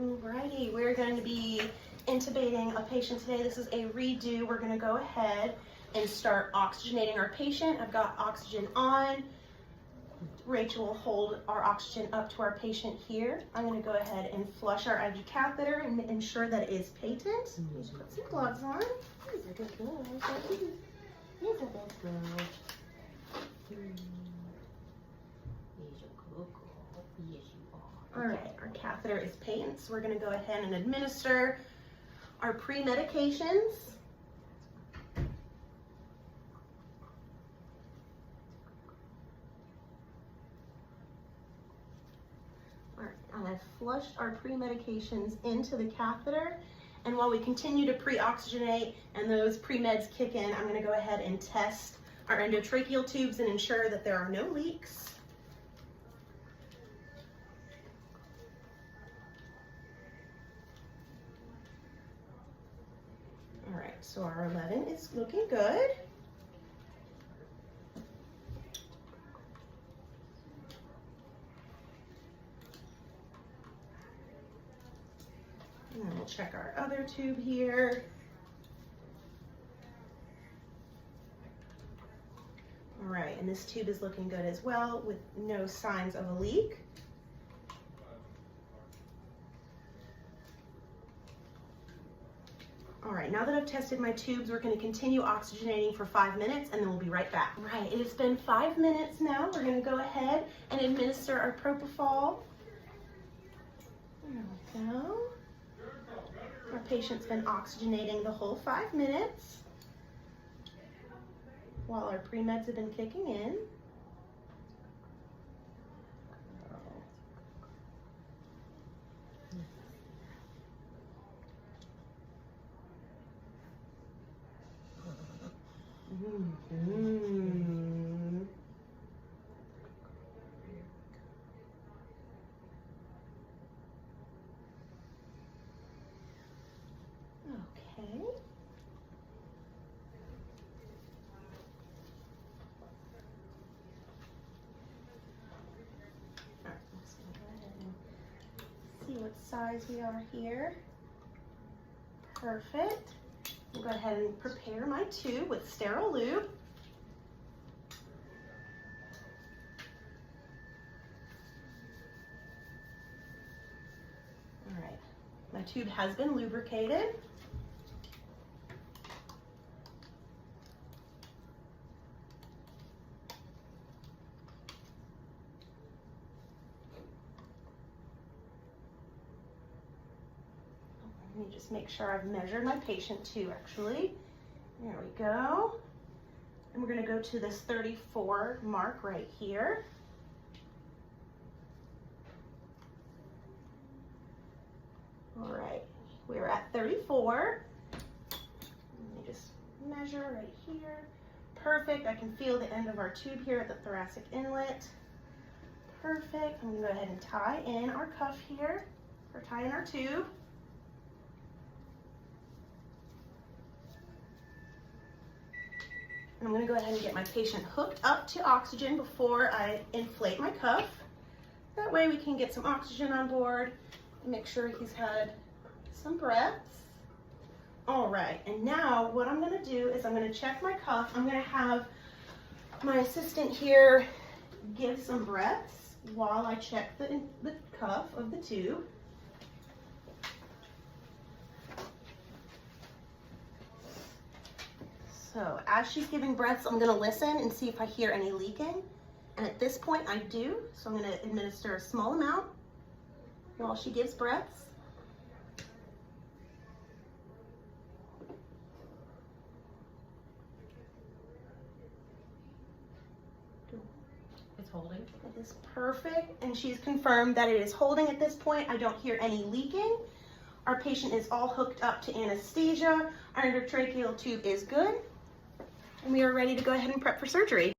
Alrighty, we're going to be intubating a patient today. This is a redo. We're going to go ahead and start oxygenating our patient. I've got oxygen on. Rachel will hold our oxygen up to our patient here. I'm going to go ahead and flush our IV catheter and ensure that it is patent. Just put some gloves on. He's a good girl. He's a good girl. All right, our catheter is patent, so we're going to go ahead and administer our pre-medications. All right, I've flushed our pre-medications into the catheter, and while we continue to pre-oxygenate and those pre-meds kick in, I'm going to go ahead and test our endotracheal tubes and ensure that there are no leaks. All right, so our 11 is looking good. And then we'll check our other tube here. All right, and this tube is looking good as well with no signs of a leak. All right, now that I've tested my tubes, we're going to continue oxygenating for 5 minutes and then we'll be right back. Right, it's been 5 minutes now. We're going to go ahead and administer our propofol. There we go. Our patient's been oxygenating the whole 5 minutes while our pre-meds have been kicking in. Okay. All right, let's go ahead and see what size we are here. Perfect. I'll go ahead and prepare my tube with sterile lube. All right, my tube has been lubricated. Let me just make sure I've measured my patient too, actually. There we go. And we're going to go to this 34 mark right here. All right, we're at 34. Let me just measure right here. Perfect. I can feel the end of our tube here at the thoracic inlet. Perfect. I'm going to go ahead and tie in our cuff here, or tie in our tube. I'm going to go ahead and get my patient hooked up to oxygen before I inflate my cuff. That way we can get some oxygen on board and make sure he's had some breaths. All right, and now what I'm going to do is I'm going to check my cuff. I'm going to have my assistant here give some breaths while I check the cuff of the tube. So as she's giving breaths, I'm gonna listen and see if I hear any leaking. And at this point I do, so I'm gonna administer a small amount while she gives breaths. It's holding. It is perfect, and she's confirmed that it is holding at this point. I don't hear any leaking. Our patient is all hooked up to anesthesia. Our endotracheal tube is good. And we are ready to go ahead and prep for surgery.